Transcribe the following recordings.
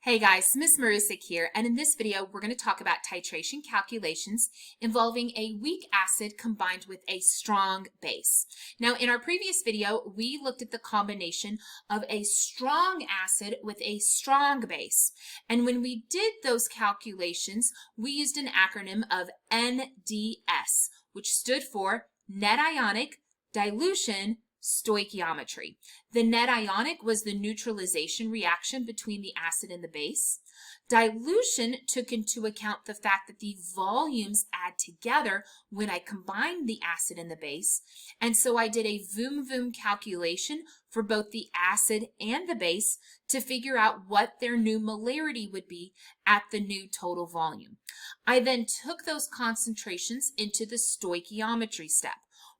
Hey guys, Miss Marusik here, and in this video we're going to talk about titration calculations involving a weak acid combined with a strong base. Now in our previous video we looked at the combination of a strong acid with a strong base, and when we did those calculations we used an acronym of NDS, which stood for Net Ionic, Dilution, Stoichiometry. The net ionic was the neutralization reaction between the acid and the base. Dilution took into account the fact that the volumes add together when I combine the acid and the base, and so I did a voom calculation for both the acid and the base to figure out what their new molarity would be at the new total volume. I then took those concentrations into the stoichiometry step,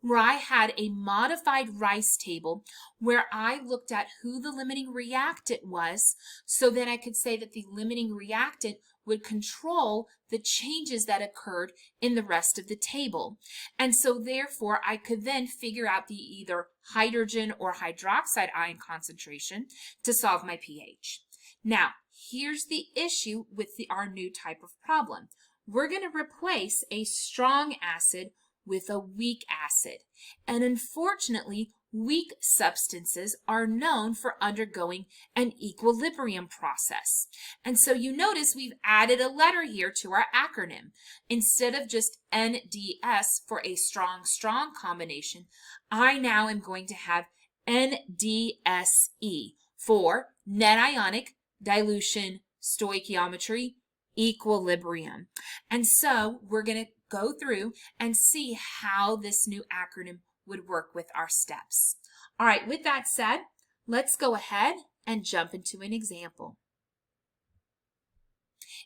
where I had a modified Rice table where I looked at who the limiting reactant was so that I could say that the limiting reactant would control the changes that occurred in the rest of the table. And so therefore I could then figure out the either hydrogen or hydroxide ion concentration to solve my pH. Now, here's the issue with our new type of problem. We're going to replace a strong acid with a weak acid. And unfortunately, weak substances are known for undergoing an equilibrium process. And so you notice we've added a letter here to our acronym. Instead of just NDS for a strong combination, I now am going to have NDSE for net ionic, dilution, stoichiometry, equilibrium. And so we're going to go through and see how this new acronym would work with our steps. All right, with that said, let's go ahead and jump into an example.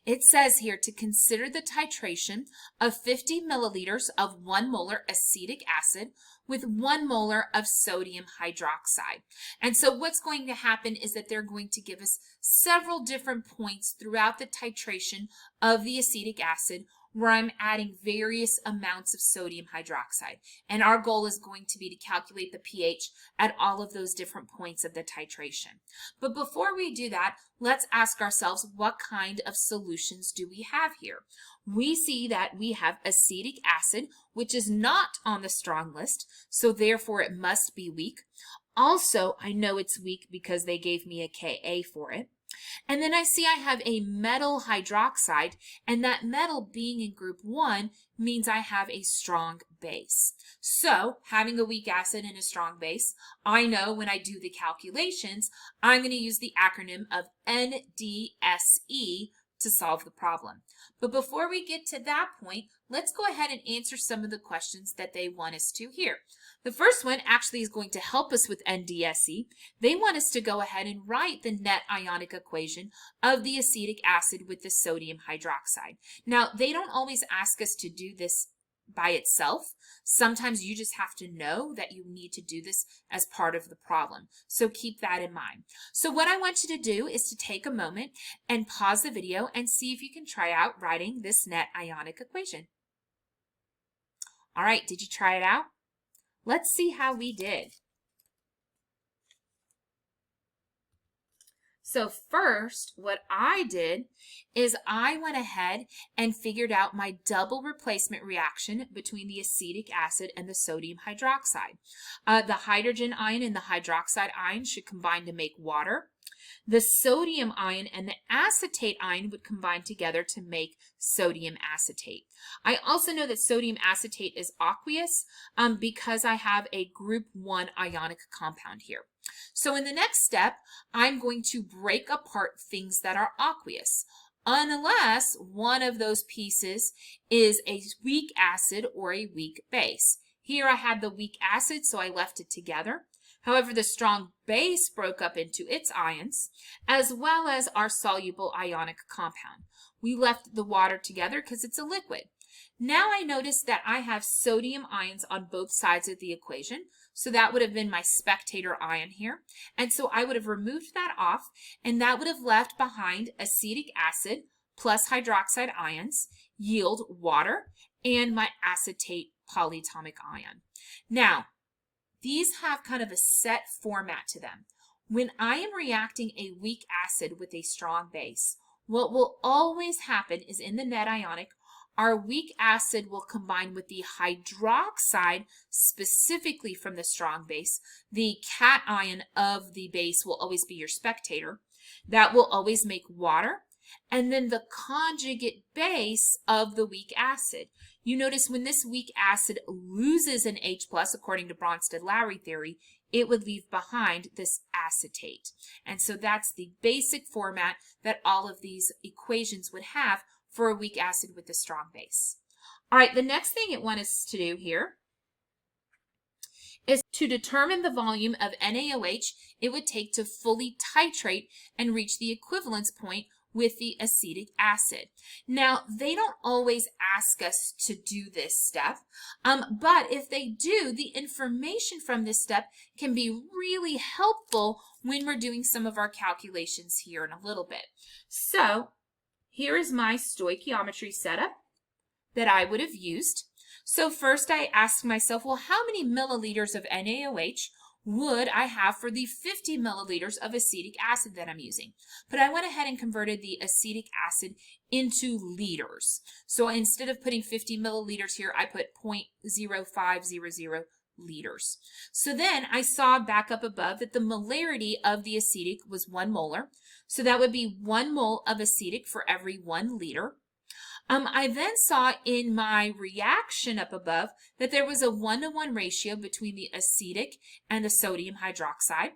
It says here to consider the titration of 50 milliliters of 1 molar acetic acid with 1 molar of sodium hydroxide. And so what's going to happen is that they're going to give us several different points throughout the titration of the acetic acid where I'm adding various amounts of sodium hydroxide. And our goal is going to be to calculate the pH at all of those different points of the titration. But before we do that, let's ask ourselves, what kind of solutions do we have here? We see that we have acetic acid, which is not on the strong list, so therefore it must be weak. Also, I know it's weak because they gave me a Ka for it. And then I see I have a metal hydroxide, and that metal being in group 1 means I have a strong base. So having a weak acid and a strong base, I know when I do the calculations, I'm going to use the acronym of NDSE to solve the problem. But before we get to that point, let's go ahead and answer some of the questions that they want us to here. The first one actually is going to help us with NDSE. They want us to go ahead and write the net ionic equation of the acetic acid with the sodium hydroxide. Now, they don't always ask us to do this by itself. Sometimes you just have to know that you need to do this as part of the problem. So keep that in mind. So what I want you to do is to take a moment and pause the video and see if you can try out writing this net ionic equation. All right, did you try it out? Let's see how we did. So first, what I did is I went ahead and figured out my double replacement reaction between the acetic acid and the sodium hydroxide. The hydrogen ion and the hydroxide ion should combine to make water. The sodium ion and the acetate ion would combine together to make sodium acetate. I also know that sodium acetate is aqueous because I have a group 1 ionic compound here. So in the next step, I'm going to break apart things that are aqueous, unless one of those pieces is a weak acid or a weak base. Here I had the weak acid, so I left it together. However, the strong base broke up into its ions, as well as our soluble ionic compound. We left the water together because it's a liquid. Now I notice that I have sodium ions on both sides of the equation, so that would have been my spectator ion here. And so I would have removed that off, and that would have left behind acetic acid plus hydroxide ions, yield water, and my acetate polyatomic ion. Now, these have kind of a set format to them. when I am reacting a weak acid with a strong base, what will always happen is in the net ionic, our weak acid will combine with the hydroxide, specifically from the strong base. The cation of the base will always be your spectator. That will always make water. And then the conjugate base of the weak acid. You notice when this weak acid loses an H+, according to Bronsted-Lowry theory, it would leave behind this acetate. And so that's the basic format that all of these equations would have for a weak acid with a strong base. All right, the next thing it wants us to do here is to determine the volume of NaOH it would take to fully titrate and reach the equivalence point with the acetic acid. Now, they don't always ask us to do this step, but if they do, the information from this step can be really helpful when we're doing some of our calculations here in a little bit. So, here is my stoichiometry setup that I would have used. So first I asked myself, well, how many milliliters of NaOH would I have for the 50 milliliters of acetic acid that I'm using? But I went ahead and converted the acetic acid into liters. So instead of putting 50 milliliters here, I put 0.0500 liters. So then I saw back up above that the molarity of the acetic was 1 molar. So that would be 1 mole of acetic for every 1 liter. I then saw in my reaction up above that there was a 1-to-1 ratio between the acetic and the sodium hydroxide.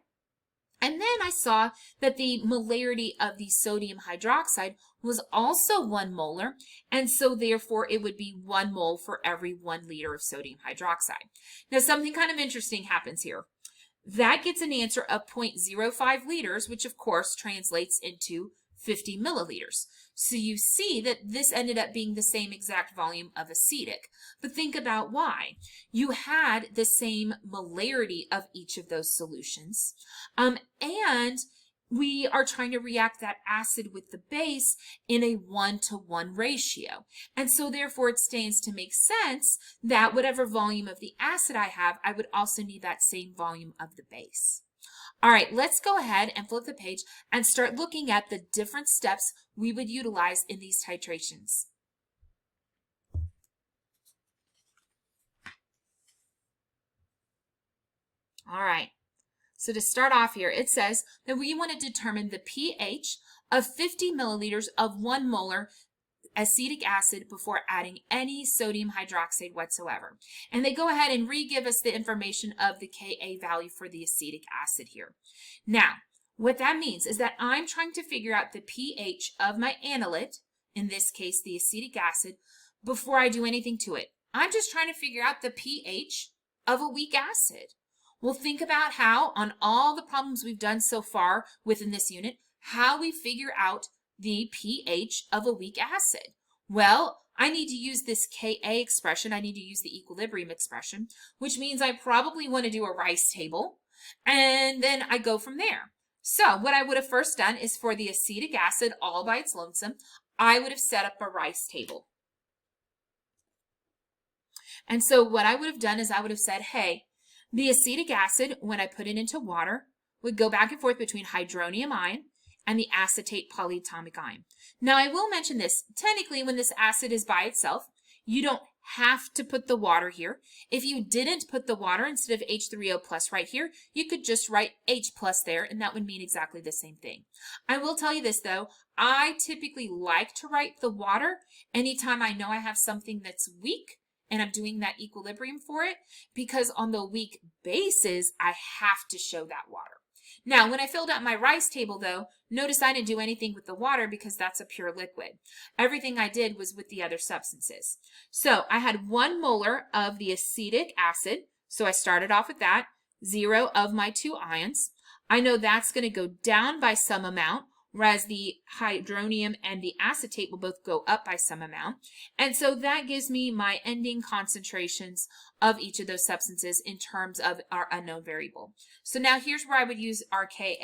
And then I saw that the molarity of the sodium hydroxide was also 1 molar, and so therefore it would be 1 mole for every 1 liter of sodium hydroxide. Now something kind of interesting happens here. That gets an answer of 0.05 liters, which of course translates into 50 milliliters. So you see that this ended up being the same exact volume of acetic. But think about why. You had the same molarity of each of those solutions. And we are trying to react that acid with the base in a 1-to-1 ratio. And so therefore it stands to make sense that whatever volume of the acid I have, I would also need that same volume of the base. All right, let's go ahead and flip the page and start looking at the different steps we would utilize in these titrations. All right, so to start off here, it says that we want to determine the pH of 50 milliliters of 1 molar acetic acid before adding any sodium hydroxide whatsoever. And they go ahead and re-give us the information of the Ka value for the acetic acid here. Now, what that means is that I'm trying to figure out the pH of my analyte, in this case the acetic acid, before I do anything to it. I'm just trying to figure out the pH of a weak acid. Well, think about how on all the problems we've done so far within this unit, how we figure out the pH of a weak acid. Well, I need to use this Ka expression. I need to use the equilibrium expression, which means I probably want to do a Rice table, and then I go from there. So what I would have first done is for the acetic acid all by its lonesome, I would have set up a Rice table. And so what I would have done is I would have said, hey, the acetic acid, when I put it into water, would go back and forth between hydronium ion and the acetate polyatomic ion. Now, I will mention this. Technically, when this acid is by itself, you don't have to put the water here. If you didn't put the water instead of H3O plus right here, you could just write H plus there, and that would mean exactly the same thing. I will tell you this, though. I typically like to write the water anytime I know I have something that's weak and I'm doing that equilibrium for it, because on the weak bases, I have to show that water. Now, when I filled out my Rice table, though, notice I didn't do anything with the water because that's a pure liquid. Everything I did was with the other substances. So I had 1 molar of the acetic acid, so I started off with that, 0 of my 2 ions. I know that's going to go down by some amount, whereas the hydronium and the acetate will both go up by some amount. And so that gives me my ending concentrations of each of those substances in terms of our unknown variable. So now here's where I would use our Ka.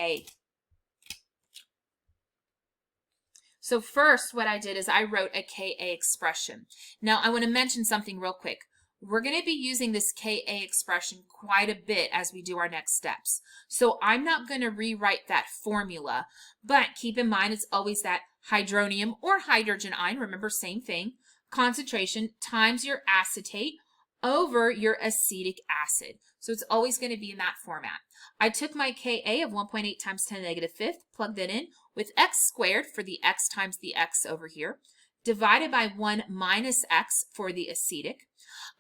So first what I did is I wrote a Ka expression. Now I want to mention something real quick. we're going to be using this Ka expression quite a bit as we do our next steps. So I'm not going to rewrite that formula, but keep in mind it's always that hydronium or hydrogen ion, remember same thing, concentration times your acetate over your acetic acid. So it's always going to be in that format. I took my Ka of 1.8 times 10 to the negative fifth, plugged it in with x squared for the x times the x over here, divided by 1 minus x for the acetic.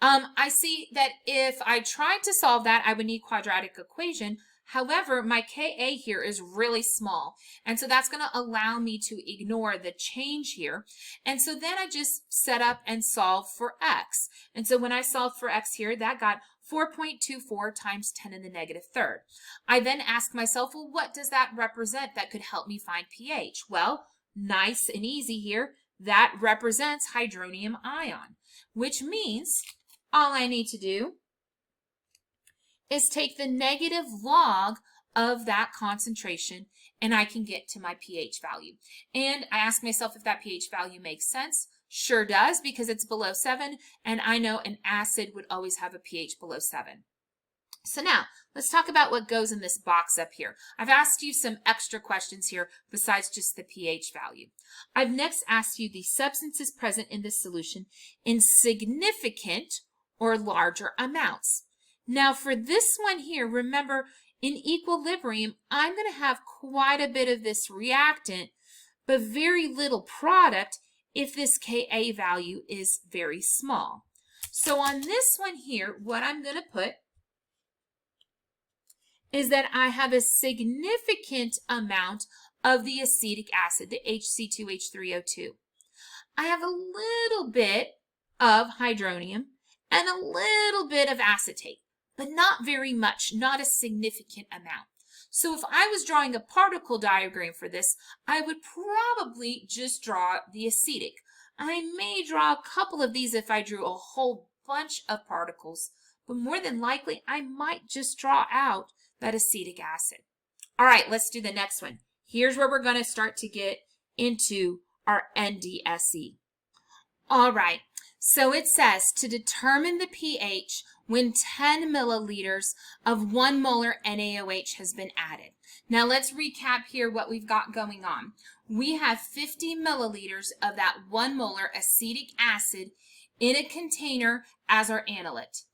I see that if I tried to solve that, I would need quadratic equation. However, my Ka here is really small, and so that's going to allow me to ignore the change here. And so then I just set up and solve for x. And so when I solved for x here, that got 4.24 times 10 to the negative third. I then ask myself, well, what does that represent that could help me find pH? Well, nice and easy here. That represents hydronium ion, which means all I need to do is take the negative log of that concentration and I can get to my pH value. And I ask myself if that pH value makes sense. Sure does, because it's below 7, and I know an acid would always have a pH below 7. So now, let's talk about what goes in this box up here. I've asked you some extra questions here besides just the pH value. I've next asked you the substances present in this solution in significant or larger amounts. Now for this one here, remember in equilibrium, I'm going to have quite a bit of this reactant, but very little product if this Ka value is very small. So on this one here, what I'm going to put is that I have a significant amount of the acetic acid, the HC2H3O2. I have a little bit of hydronium and a little bit of acetate, but not very much, not a significant amount. So if I was drawing a particle diagram for this, I would probably just draw the acetic. I may draw a couple of these if I drew a whole bunch of particles, but more than likely I might just draw out that acetic acid. All right, let's do the next one. Here's where we're going to start to get into our NDSE. All right, so it says to determine the pH when 10 milliliters of 1 molar NaOH has been added. Now let's recap here what we've got going on. We have 50 milliliters of that 1 molar acetic acid in a container as our analyte.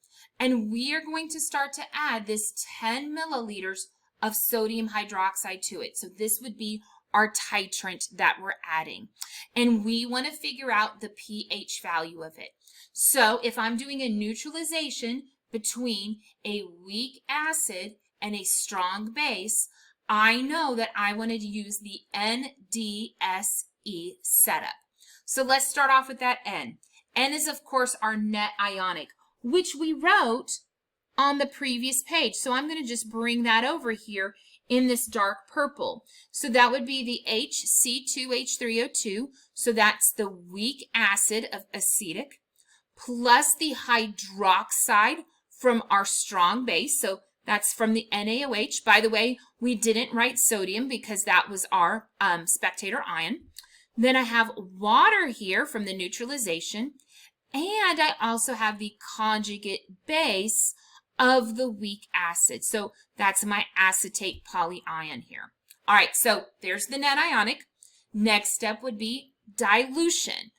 And we are going to start to add this 10 milliliters of sodium hydroxide to it. So this would be our titrant that we're adding. And we want to figure out the pH value of it. So if I'm doing a neutralization between a weak acid and a strong base, I know that I want to use the NDSE setup. So let's start off with that N. N is, of course, our net ionic, which we wrote on the previous page. So I'm going to just bring that over here in this dark purple. So that would be the HC2H3O2. So that's the weak acid of acetic plus the hydroxide from our strong base. So that's from the NaOH. By the way, we didn't write sodium because that was our spectator ion. Then I have water here from the neutralization. And I also have the conjugate base of the weak acid. So that's my acetate polyion here. All right, so there's the net ionic. Next step would be dilution.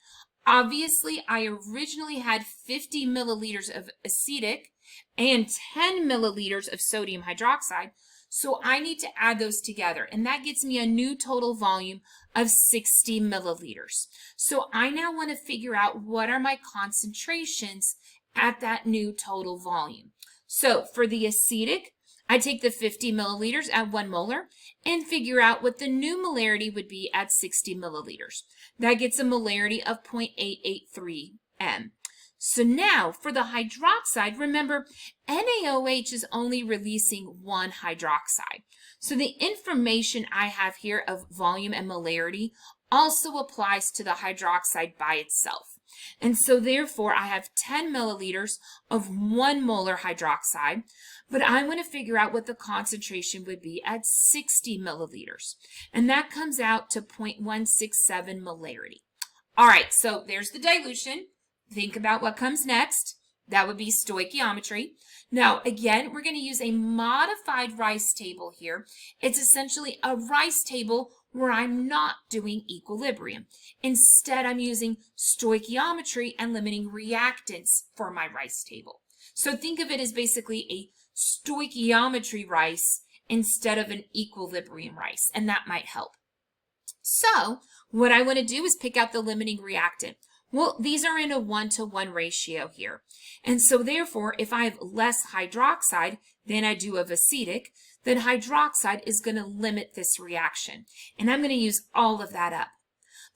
Obviously, I originally had 50 milliliters of acetic and 10 milliliters of sodium hydroxide. So I need to add those together, and that gets me a new total volume of 60 milliliters. So I now want to figure out what are my concentrations at that new total volume. So for the acetic, I take the 50 milliliters at 1 molar and figure out what the new molarity would be at 60 milliliters. That gets a molarity of 0.883 m. So now for the hydroxide, remember NaOH is only releasing one hydroxide. So the information I have here of volume and molarity also applies to the hydroxide by itself. And so therefore I have 10 milliliters of 1 molar hydroxide, but I want to figure out what the concentration would be at 60 milliliters. And that comes out to 0.167 molarity. All right, so there's the dilution. Think about what comes next. That would be stoichiometry. Now, again, we're going to use a modified rice table here. It's essentially a rice table where I'm not doing equilibrium. Instead, I'm using stoichiometry and limiting reactants for my rice table. So think of it as basically a stoichiometry rice instead of an equilibrium rice, and that might help. So what I want to do is pick out the limiting reactant. Well, these are in a 1-to-1 ratio here. And so therefore, if I have less hydroxide than I do of acetic, then hydroxide is going to limit this reaction. And I'm going to use all of that up.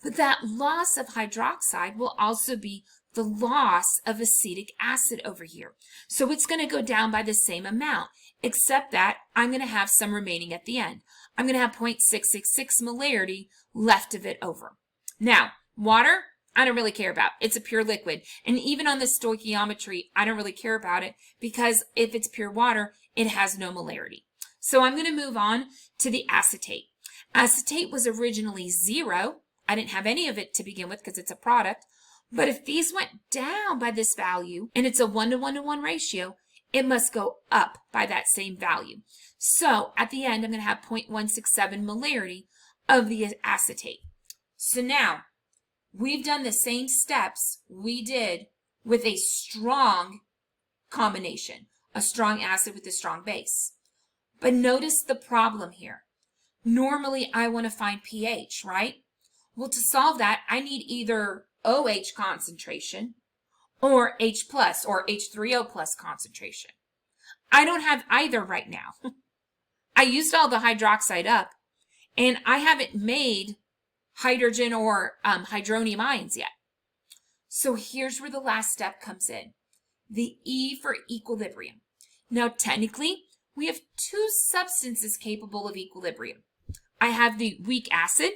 But that loss of hydroxide will also be the loss of acetic acid over here. So it's going to go down by the same amount, except that I'm going to have some remaining at the end. I'm going to have 0.666 molarity left of it over. Now, water, I don't really care about. It's a pure liquid. And even on the stoichiometry, I don't really care about it because if it's pure water, it has no molarity. So I'm going to move on to the acetate. Acetate was originally 0. I didn't have any of it to begin with because it's a product. But if these went down by this value, and it's a 1-to-1-to-1 ratio, it must go up by that same value. So at the end, I'm going to have 0.167 molarity of the acetate. So now, we've done the same steps we did with a strong combination, a strong acid with a strong base. But notice the problem here. Normally, I want to find pH, right? Well, to solve that, I need either OH concentration or H plus or H3O plus concentration. I don't have either right now. I used all the hydroxide up, and I haven't made hydrogen or hydronium ions yet. So here's where the last step comes in, the E for equilibrium. Now, technically, we have two substances capable of equilibrium. I have the weak acid,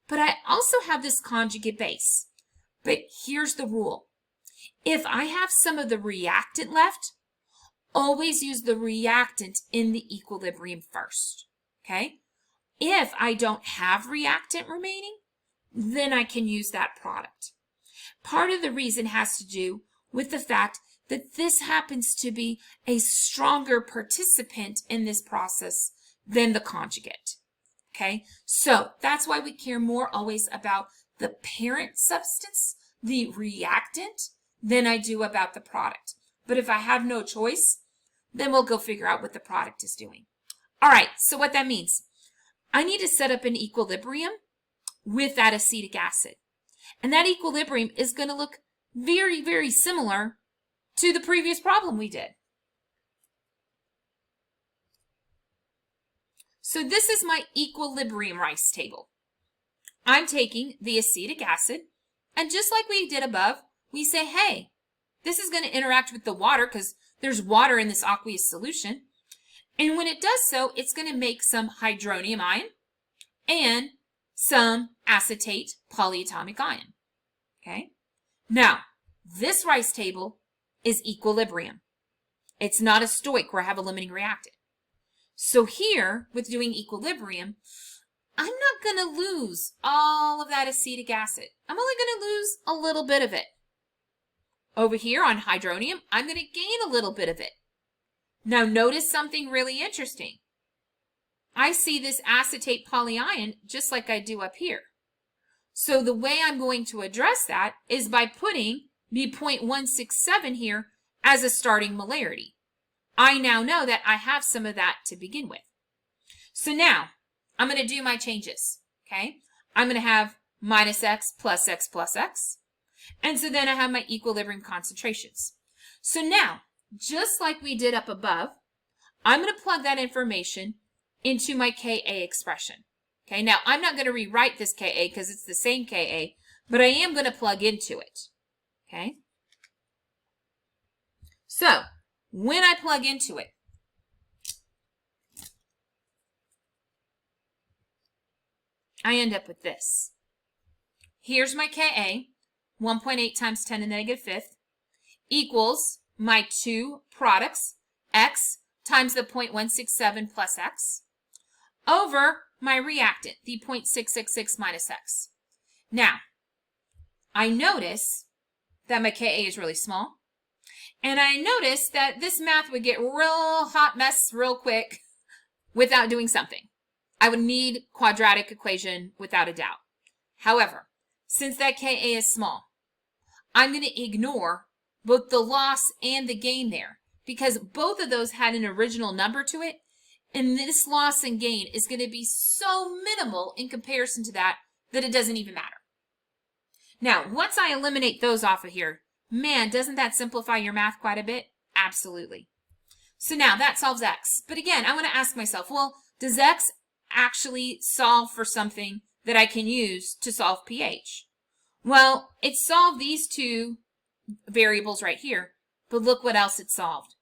but I also have this conjugate base. But here's the rule. If I have some of the reactant left, always use the reactant in the equilibrium first, okay? If I don't have reactant remaining, then I can use that product. Part of the reason has to do with the fact that this happens to be a stronger participant in this process than the conjugate, okay? So that's why we care more always about the parent substance, the reactant, than I do about the product. But if I have no choice, then we'll go figure out what the product is doing. All right, so what that means, I need to set up an equilibrium with that acetic acid. And that equilibrium is going to look very, very similar to the previous problem we did. So this is my equilibrium rice table. I'm taking the acetic acid, and just like we did above, we say, hey, this is going to interact with the water because there's water in this aqueous solution. And when it does so, it's going to make some hydronium ion and some acetate polyatomic ion. Okay? Now, this rice table is equilibrium. It's not a stoich where I have a limiting reactant. So here, with doing equilibrium, I'm not going to lose all of that acetic acid. I'm only going to lose a little bit of it. Over here on hydronium, I'm going to gain a little bit of it. Now notice something really interesting. I see this acetate polyion just like I do up here. So the way I'm going to address that is by putting the 0.167 here as a starting molarity. I now know that I have some of that to begin with. So now I'm going to do my changes. Okay, I'm going to have minus x plus x plus x. And so then I have my equilibrium concentrations. So now, just like we did up above, I'm going to plug that information into my Ka expression. Okay, now I'm not going to rewrite this Ka because it's the same Ka, but I am going to plug into it. Okay, so when I plug into it, I end up with this. Here's my Ka, 1.8 times 10 to the negative fifth, equals my two products, x times the 0.167 plus x, over my reactant, the 0.666 minus x. Now, I notice that my Ka is really small, And I noticed that this math would get real hot mess real quick without doing something. I would need quadratic equation without a doubt. However, since that Ka is small, I'm going to ignore both the loss and the gain there because both of those had an original number to it, and this loss and gain is going to be so minimal in comparison to that that it doesn't even matter. Now, once I eliminate those off of here, man, doesn't that simplify your math quite a bit? Absolutely. So now that solves x. But again, I want to ask myself, well, does x actually solve for something that I can use to solve pH? Well, it solved these two variables right here, but look what else it solved.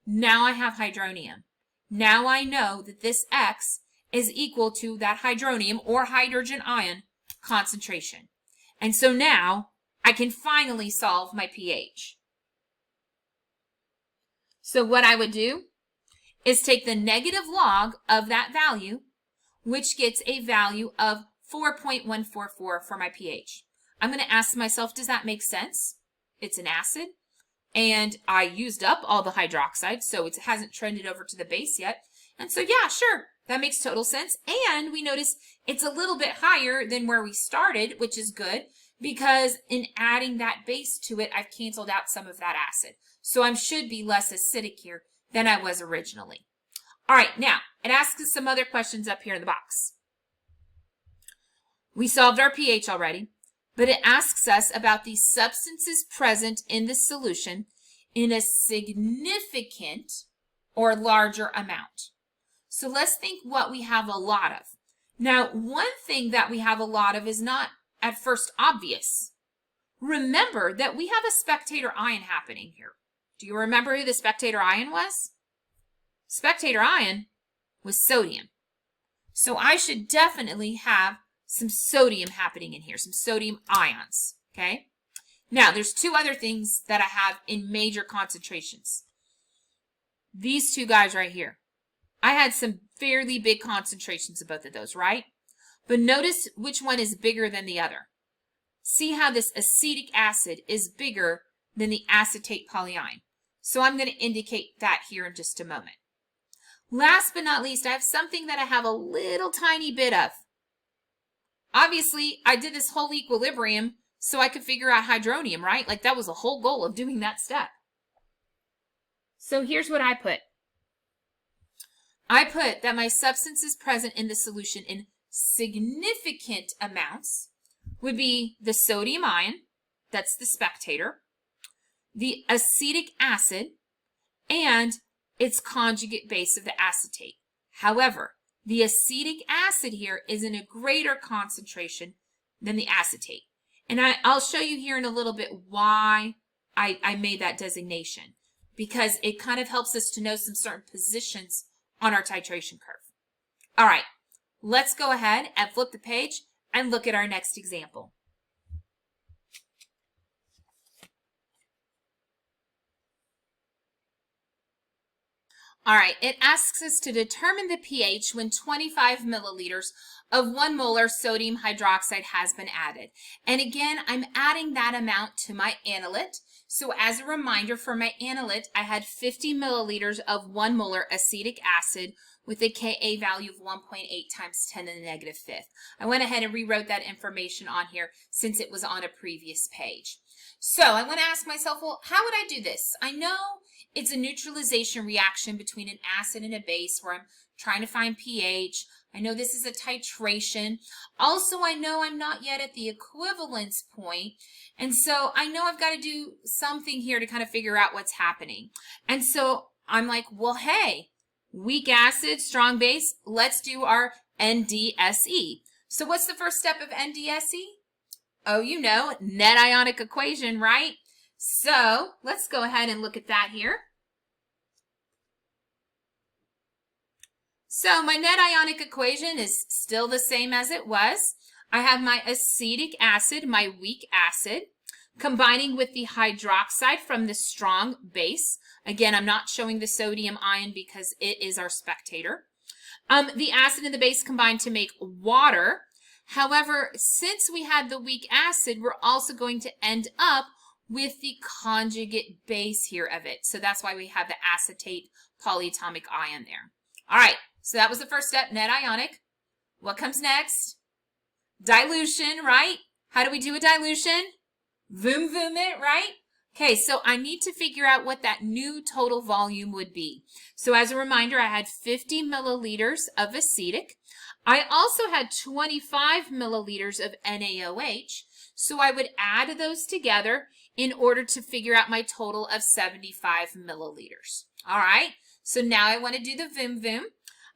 Now I have hydronium. Now I know that this x is equal to that hydronium or hydrogen ion concentration. And so now I can finally solve my pH. So what I would do is take the negative log of that value, which gets a value of 4.144 for my pH. I'm going to ask myself, does that make sense? It's an acid, and I used up all the hydroxide, so it hasn't trended over to the base yet. And so yeah, sure, that makes total sense. And we notice it's a little bit higher than where we started, which is good, because in adding that base to it, I've canceled out some of that acid. So I should be less acidic here than I was originally. All right, now, it asks us some other questions up here in the box. We solved our pH already, but it asks us about the substances present in the solution in a significant or larger amount. So let's think what we have a lot of. Now, one thing that we have a lot of is not at first obvious. Remember that we have a spectator ion happening here. Do you remember who the spectator ion was? Spectator ion was sodium. So I should definitely have some sodium happening in here, some sodium ions, okay? Now, there's two other things that I have in major concentrations. These two guys right here. I had some fairly big concentrations of both of those, right? But notice which one is bigger than the other. See how this acetic acid is bigger than the acetate polyion. So I'm going to indicate that here in just a moment. Last but not least, I have something that I have a little tiny bit of. Obviously, I did this whole equilibrium so I could figure out hydronium, right? Like that was the whole goal of doing that step. So here's what I put. I put that my substances present in the solution in significant amounts would be the sodium ion, that's the spectator, the acetic acid, and its conjugate base of the acetate. However, the acetic acid here is in a greater concentration than the acetate. And I'll show you here in a little bit why I made that designation, because it kind of helps us to know some certain positions on our titration curve. All right, let's go ahead and flip the page and look at our next example. All right, it asks us to determine the pH when 25 milliliters of 1 molar sodium hydroxide has been added. And again, I'm adding that amount to my analyte. So as a reminder, for my analyte, I had 50 milliliters of 1 molar acetic acid with a Ka value of 1.8 times 10 to the negative fifth. I went ahead and rewrote that information on here since it was on a previous page. So I want to ask myself, well, how would I do this? I know it's a neutralization reaction between an acid and a base where I'm trying to find pH. I know this is a titration. Also, I know I'm not yet at the equivalence point. And so I know I've got to do something here to kind of figure out what's happening. And so I'm like, well, hey, weak acid, strong base, let's do our NDSE. So what's the first step of NDSE? Oh, you know, net ionic equation, right? So let's go ahead and look at that here. So my net ionic equation is still the same as it was. I have my acetic acid, my weak acid, combining with the hydroxide from the strong base. Again, I'm not showing the sodium ion because it is our spectator. The acid and the base combine to make water. However, since we had the weak acid, we're also going to end up with the conjugate base here of it. So that's why we have the acetate polyatomic ion there. All right, so that was the first step, net ionic. What comes next? Dilution, right? How do we do a dilution? Voom voom it, right? Okay, so I need to figure out what that new total volume would be. So as a reminder, I had 50 milliliters of acetic. I also had 25 milliliters of NaOH. So I would add those together in order to figure out my total of 75 milliliters. All right, so now I want to do the voom voom.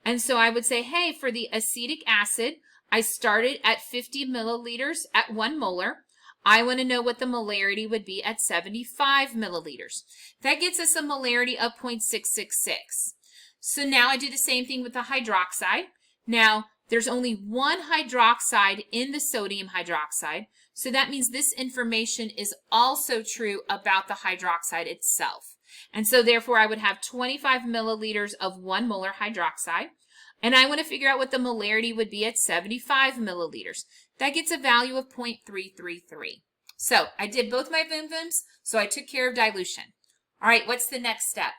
And so I would say, hey, for the acetic acid, I started at 50 milliliters at 1 molar. I want to know what the molarity would be at 75 milliliters. That gets us a molarity of 0.666. So now I do the same thing with the hydroxide. Now, there's only one hydroxide in the sodium hydroxide. So that means this information is also true about the hydroxide itself. And so therefore I would have 25 milliliters of 1 molar hydroxide. And I want to figure out what the molarity would be at 75 milliliters. That gets a value of 0.333. So I did both my voom vooms, so I took care of dilution. All right, what's the next step?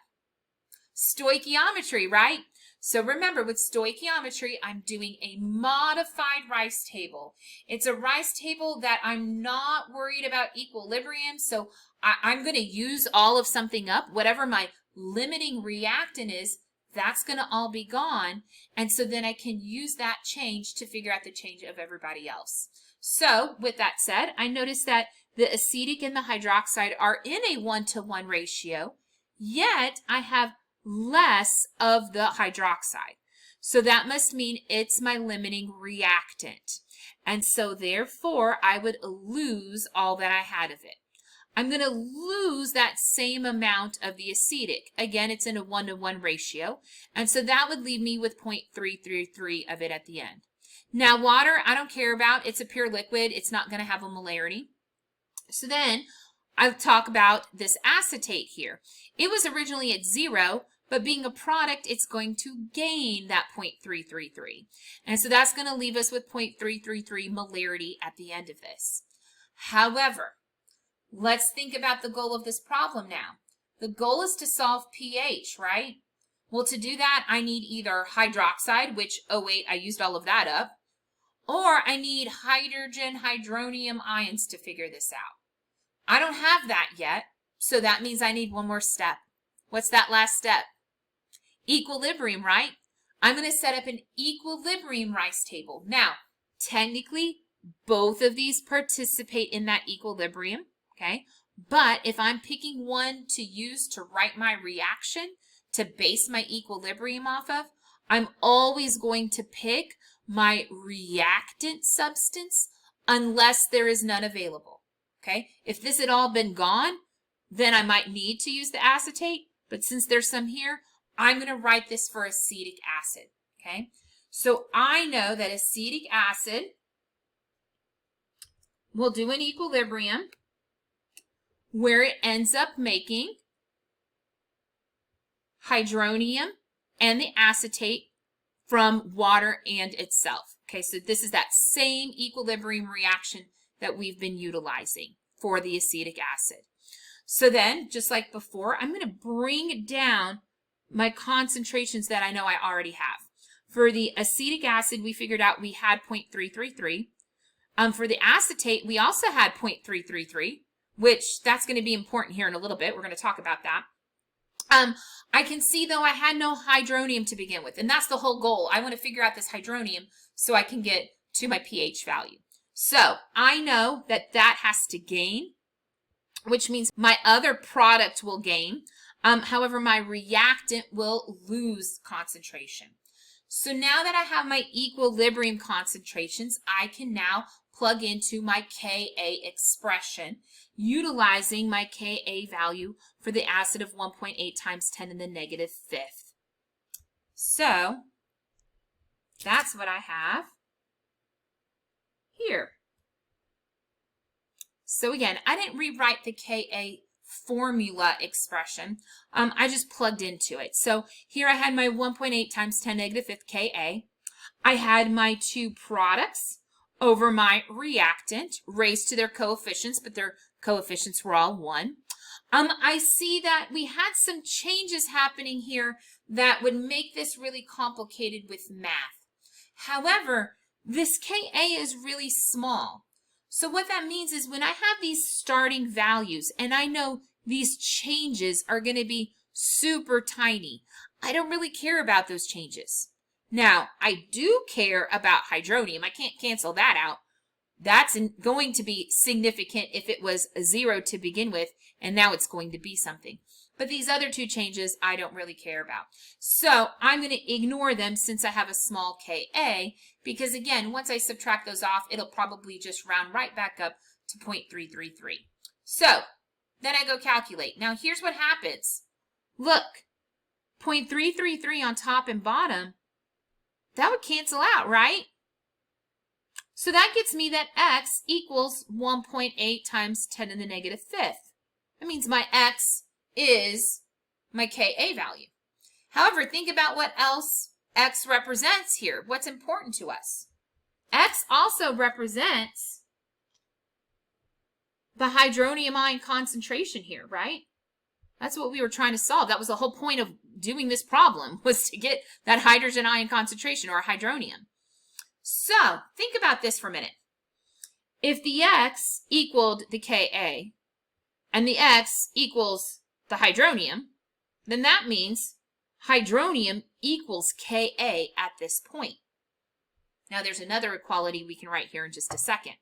Stoichiometry, right? So remember, with stoichiometry, I'm doing a modified Rice table. It's a Rice table that I'm not worried about equilibrium, so I'm going to use all of something up. Whatever my limiting reactant is, that's going to all be gone. And so then I can use that change to figure out the change of everybody else. So with that said, I noticed that the acetic and the hydroxide are in a 1-to-1 ratio, yet I have less of the hydroxide. So that must mean it's my limiting reactant. And so therefore, I would lose all that I had of it. I'm going to lose that same amount of the acetic. Again, it's in a 1-to-1 ratio. And so that would leave me with 0.333 of it at the end. Now, water, I don't care about. It's a pure liquid. It's not going to have a molarity. So then I'll talk about this acetate here. It was originally at 0, but being a product, it's going to gain that 0.333. And so that's going to leave us with 0.333 molarity at the end of this. However, let's think about the goal of this problem now. The goal is to solve pH, right? Well, to do that, I need either hydroxide, which, oh wait, I used all of that up, or I need hydrogen, hydronium ions to figure this out. I don't have that yet, so that means I need one more step. What's that last step? Equilibrium, right? I'm going to set up an equilibrium Rice table. Now, technically, both of these participate in that equilibrium. Okay, but if I'm picking one to use to write my reaction, to base my equilibrium off of, I'm always going to pick my reactant substance unless there is none available. Okay, if this had all been gone, then I might need to use the acetate, but since there's some here, I'm going to write this for acetic acid. Okay, so I know that acetic acid will do an equilibrium where it ends up making hydronium and the acetate from water and itself. Okay, so this is that same equilibrium reaction that we've been utilizing for the acetic acid. So then, just like before, I'm going to bring down my concentrations that I know I already have. For the acetic acid, we figured out we had 0.333. For the acetate, we also had 0.333. Which that's going to be important here in a little bit. We're going to talk about that. I can see, though, I had no hydronium to begin with, and that's the whole goal. I want to figure out this hydronium so I can get to my pH value. So I know that that has to gain, which means my other product will gain. However, my reactant will lose concentration. So now that I have my equilibrium concentrations, I can now plug into my Ka expression, utilizing my Ka value for the acid of 1.8 times 10 to the negative fifth. So that's what I have here. So again, I didn't rewrite the Ka formula expression. I just plugged into it. So here I had my 1.8 times 10 negative fifth Ka. I had my two products over my reactant raised to their coefficients, but their coefficients were all 1. I see that we had some changes happening here that would make this really complicated with math. However, this Ka is really small. So what that means is when I have these starting values and I know these changes are going to be super tiny, I don't really care about those changes. Now, I do care about hydronium. I can't cancel that out. That's going to be significant if it was a 0 to begin with, and now it's going to be something. But these other two changes, I don't really care about. So I'm going to ignore them since I have a small Ka, because again, once I subtract those off, it'll probably just round right back up to 0.333. So then I go calculate. Now here's what happens. Look, 0.333 on top and bottom, that would cancel out, right? So that gets me that x equals 1.8 times 10 to the negative fifth. That means my x is my Ka value. However, think about what else x represents here. What's important to us? X also represents the hydronium ion concentration here, right? That's what we were trying to solve. That was the whole point of doing this problem, was to get that hydrogen ion concentration, or hydronium. So think about this for a minute. If the x equaled the Ka and the x equals the hydronium, then that means hydronium equals Ka at this point. Now there's another equality we can write here in just a second.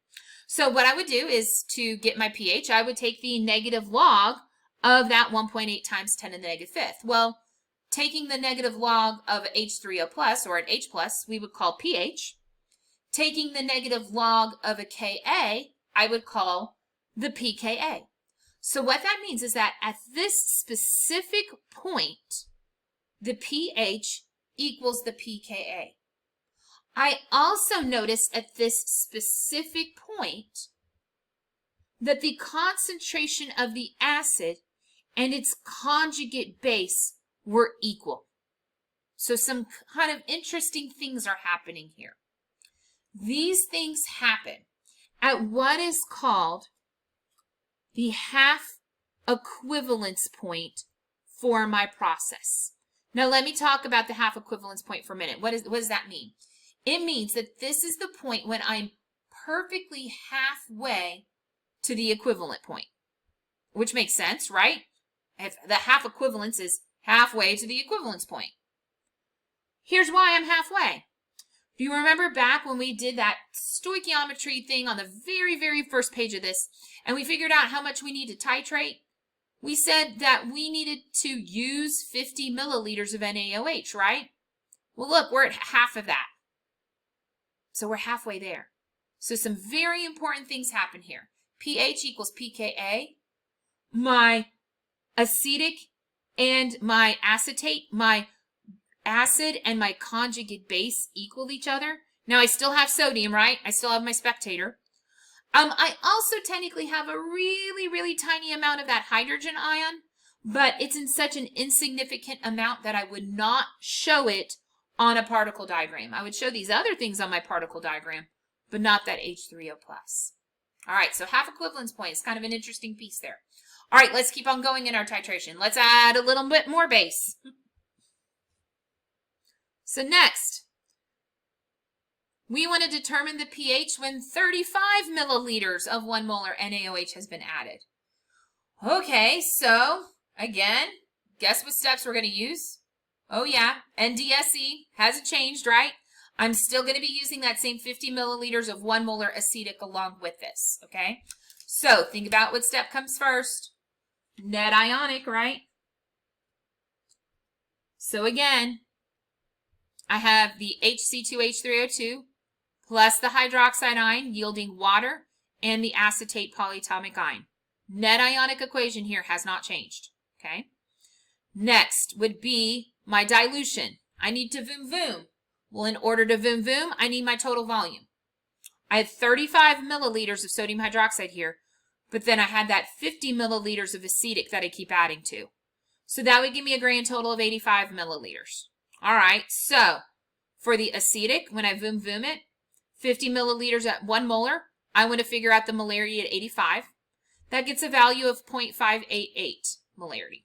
So what I would do is, to get my pH, I would take the negative log of that 1.8 times 10 to the negative fifth. Well, taking the negative log of H3O plus, or an H plus, we would call pH. Taking the negative log of a Ka, I would call the pKa. So what that means is that at this specific point, the pH equals the pKa. I also notice at this specific point that the concentration of the acid and its conjugate base were equal. So some kind of interesting things are happening here. These things happen at what is called the half equivalence point for my process. Now let me talk about the half equivalence point for a minute. What does that mean? It means that this is the point when I'm perfectly halfway to the equivalent point, which makes sense, right? If the half equivalence is halfway to the equivalence point. Here's why I'm halfway. Do you remember back when we did that stoichiometry thing on the very, very first page of this, and we figured out how much we need to titrate? We said that we needed to use 50 milliliters of NaOH, right? Well, look, we're at half of that. So we're halfway there. So some very important things happen here. pH equals pKa. My acetic and my acetate, my acid and my conjugate base equal each other. Now I still have sodium, right? I still have my spectator. I also technically have a really, really tiny amount of that hydrogen ion, but it's in such an insignificant amount that I would not show it on a particle diagram. I would show these other things on my particle diagram, but not that H3O+. All right, so half equivalence point is kind of an interesting piece there. All right, let's keep on going in our titration. Let's add a little bit more base. So next, we want to determine the pH when 35 milliliters of 1 molar NaOH has been added. Okay, so again, guess what steps we're going to use? Oh yeah, NDSE hasn't changed, right? I'm still going to be using that same 50 milliliters of 1 molar acetic along with this, okay? So think about what step comes first. Net ionic, right? So again, I have the HC2H3O2 plus the hydroxide ion yielding water and the acetate polyatomic ion. Net ionic equation here has not changed, okay? Next would be my dilution. I need to voom. Well, in order to voom, I need my total volume. I had 35 milliliters of sodium hydroxide here, but then I had that 50 milliliters of acetic that I keep adding to. So that would give me a grand total of 85 milliliters. All right, so for the acetic, when I voom it, 50 milliliters at 1 molar, I want to figure out the molarity at 85. that gets a value of 0.588 molarity.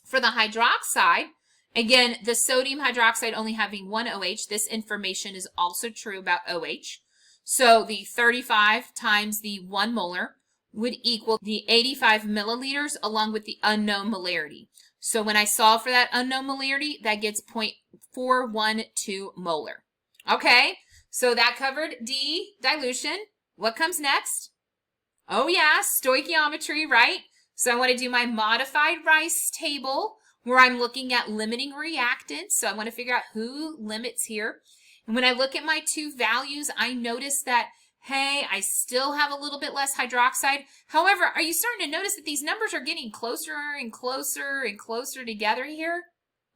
For the hydroxide, again, the sodium hydroxide only having one OH, this information is also true about OH. So the 35 times the 1 molar would equal the 85 milliliters along with the unknown molarity. So when I solve for that unknown molarity, that gets 0.412 molar. Okay, so that covered D, dilution. What comes next? Oh yeah, stoichiometry, right? So I want to do my modified Rice table where I'm looking at limiting reactants. So I want to figure out who limits here. And when I look at my two values, I notice that, hey, I still have a little bit less hydroxide. However, are you starting to notice that these numbers are getting closer and closer and closer together here?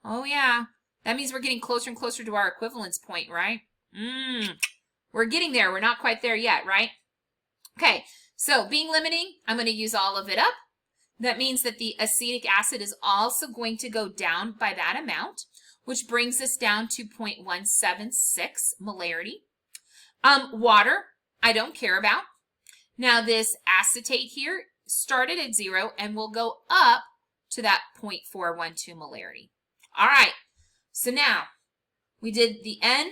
Oh yeah, that means we're getting closer and closer to our equivalence point, right? We're getting there. We're not quite there yet, right? Okay, so being limiting, I'm going to use all of it up. That means that the acetic acid is also going to go down by that amount, which brings us down to 0.176 molarity. Water, I don't care about. Now this acetate here started at 0 and will go up to that 0.412 molarity. All right, so now we did the N,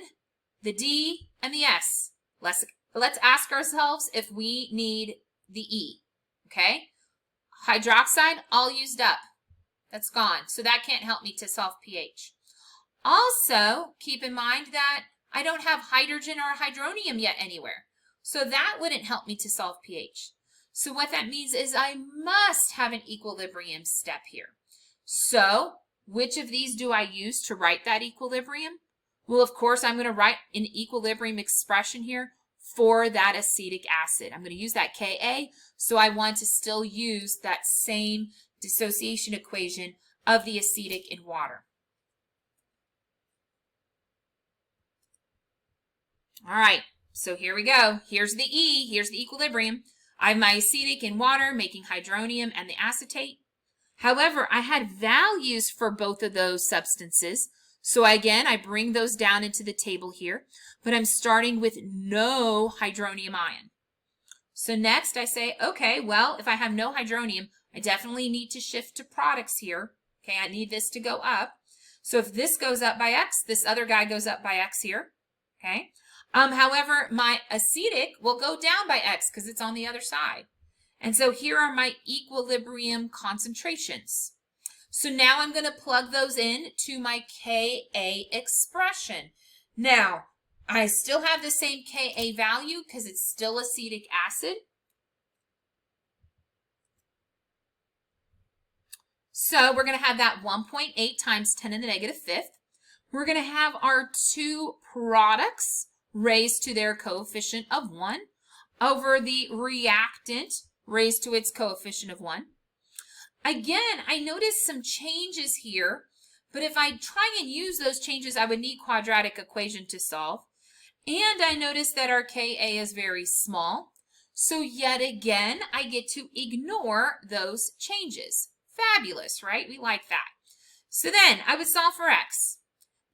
the D, and the S. Let's ask ourselves if we need the E, okay? Hydroxide, all used up. That's gone. So that can't help me to solve pH. Also, keep in mind that I don't have hydrogen or hydronium yet anywhere. So that wouldn't help me to solve pH. So what that means is I must have an equilibrium step here. So which of these do I use to write that equilibrium? Well, of course, I'm going to write an equilibrium expression here for that acetic acid. I'm going to use that Ka, so I want to still use that same dissociation equation of the acetic in water. All right, so here we go. Here's the E, here's the equilibrium. I have my acetic in water making hydronium and the acetate. However, I had values for both of those substances. So again, I bring those down into the table here, but I'm starting with no hydronium ion. So next I say, okay, well, if I have no hydronium, I definitely need to shift to products here. Okay, I need this to go up. So if this goes up by X, this other guy goes up by X here. Okay. However, my acetic will go down by X because it's on the other side. And so here are my equilibrium concentrations. So now I'm going to plug those in to my Ka expression. Now, I still have the same Ka value because it's still acetic acid. So we're going to have that 1.8 times 10 to the negative fifth. We're going to have our two products raised to their coefficient of 1 over the reactant raised to its coefficient of 1. Again, I noticed some changes here, but if I try and use those changes, I would need quadratic equation to solve. And I noticed that our Ka is very small. So yet again, I get to ignore those changes. Fabulous, right? We like that. So then I would solve for X.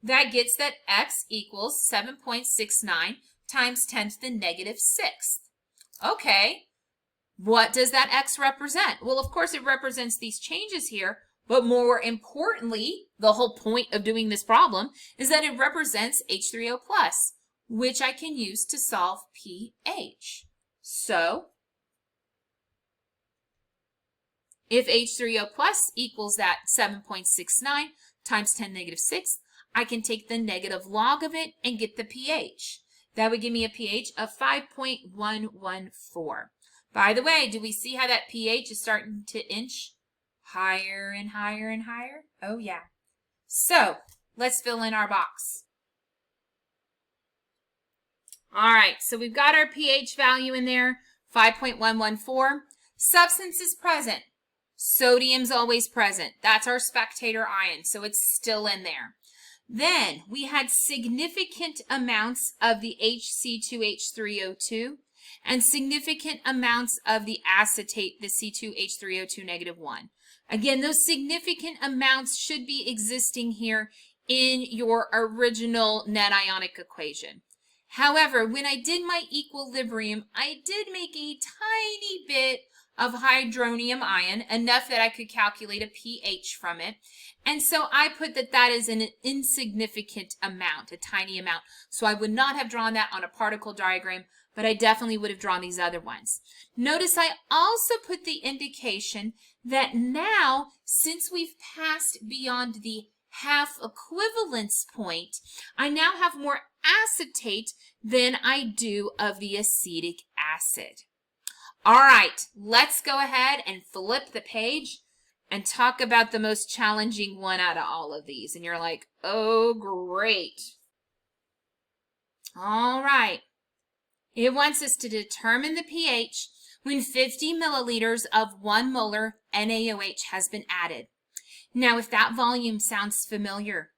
That gets that X equals 7.69 times 10 to the negative 6th. Okay. What does that X represent? Well, of course, it represents these changes here, but more importantly, the whole point of doing this problem is that it represents H3O+, which I can use to solve pH. So, if H3O+ equals that 7.69 times 10 to the negative 6th, I can take the negative log of it and get the pH. That would give me a pH of 5.114. By the way, do we see how that pH is starting to inch higher and higher and higher? Oh, yeah. So, let's fill in our box. All right, so we've got our pH value in there, 5.114. Substance is present. Sodium's always present. That's our spectator ion, so it's still in there. Then, we had significant amounts of the HC2H3O2 and significant amounts of the acetate, the C2H3O2 negative 1. Again, those significant amounts should be existing here in your original net ionic equation. However, when I did my equilibrium, I did make a tiny bit of hydronium ion, enough that I could calculate a pH from it. And so I put that is an insignificant amount, a tiny amount. So I would not have drawn that on a particle diagram, but I definitely would have drawn these other ones. Notice I also put the indication that now, since we've passed beyond the half equivalence point, I now have more acetate than I do of the acetic acid. All right, let's go ahead and flip the page and talk about the most challenging one out of all of these. And you're like, oh, great. All right. It wants us to determine the pH when 50 milliliters of 1 molar NaOH has been added. Now, if that volume sounds familiar,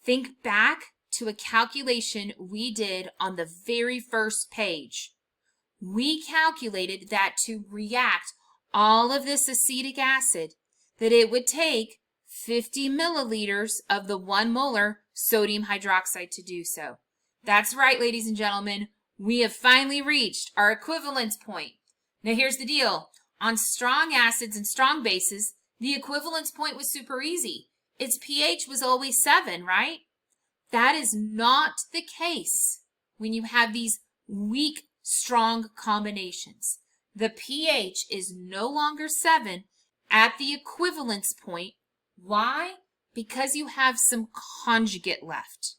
think back to a calculation we did on the very first page. We calculated that to react all of this acetic acid, that it would take 50 milliliters of the 1 molar sodium hydroxide to do so. That's right, ladies and gentlemen. We have finally reached our equivalence point. Now, here's the deal. On strong acids and strong bases, the equivalence point was super easy. Its pH was always 7, right? That is not the case when you have these weak, strong combinations. The pH is no longer 7 at the equivalence point. Why? Because you have some conjugate left.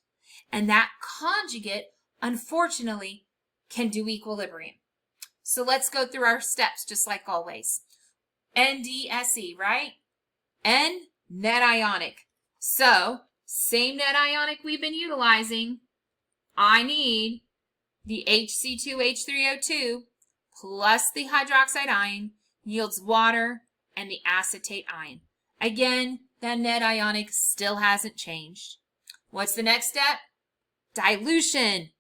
And that conjugate, unfortunately, can do equilibrium. So let's go through our steps just like always. NDSE, right? N, net ionic. So, same net ionic we've been utilizing. I need the HC2H3O2 plus the hydroxide ion yields water and the acetate ion. Again, that net ionic still hasn't changed. What's the next step? Dilution.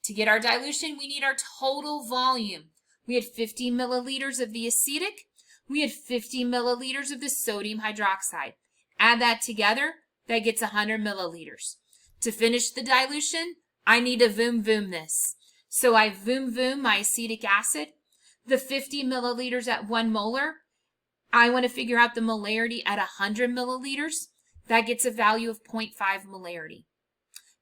To get our dilution, we need our total volume. We had 50 milliliters of the acetic. We had 50 milliliters of the sodium hydroxide. Add that together, that gets 100 milliliters. To finish the dilution, I need to voom this. So I voom my acetic acid. The 50 milliliters at 1 molar, I want to figure out the molarity at 100 milliliters. That gets a value of 0.5 molarity.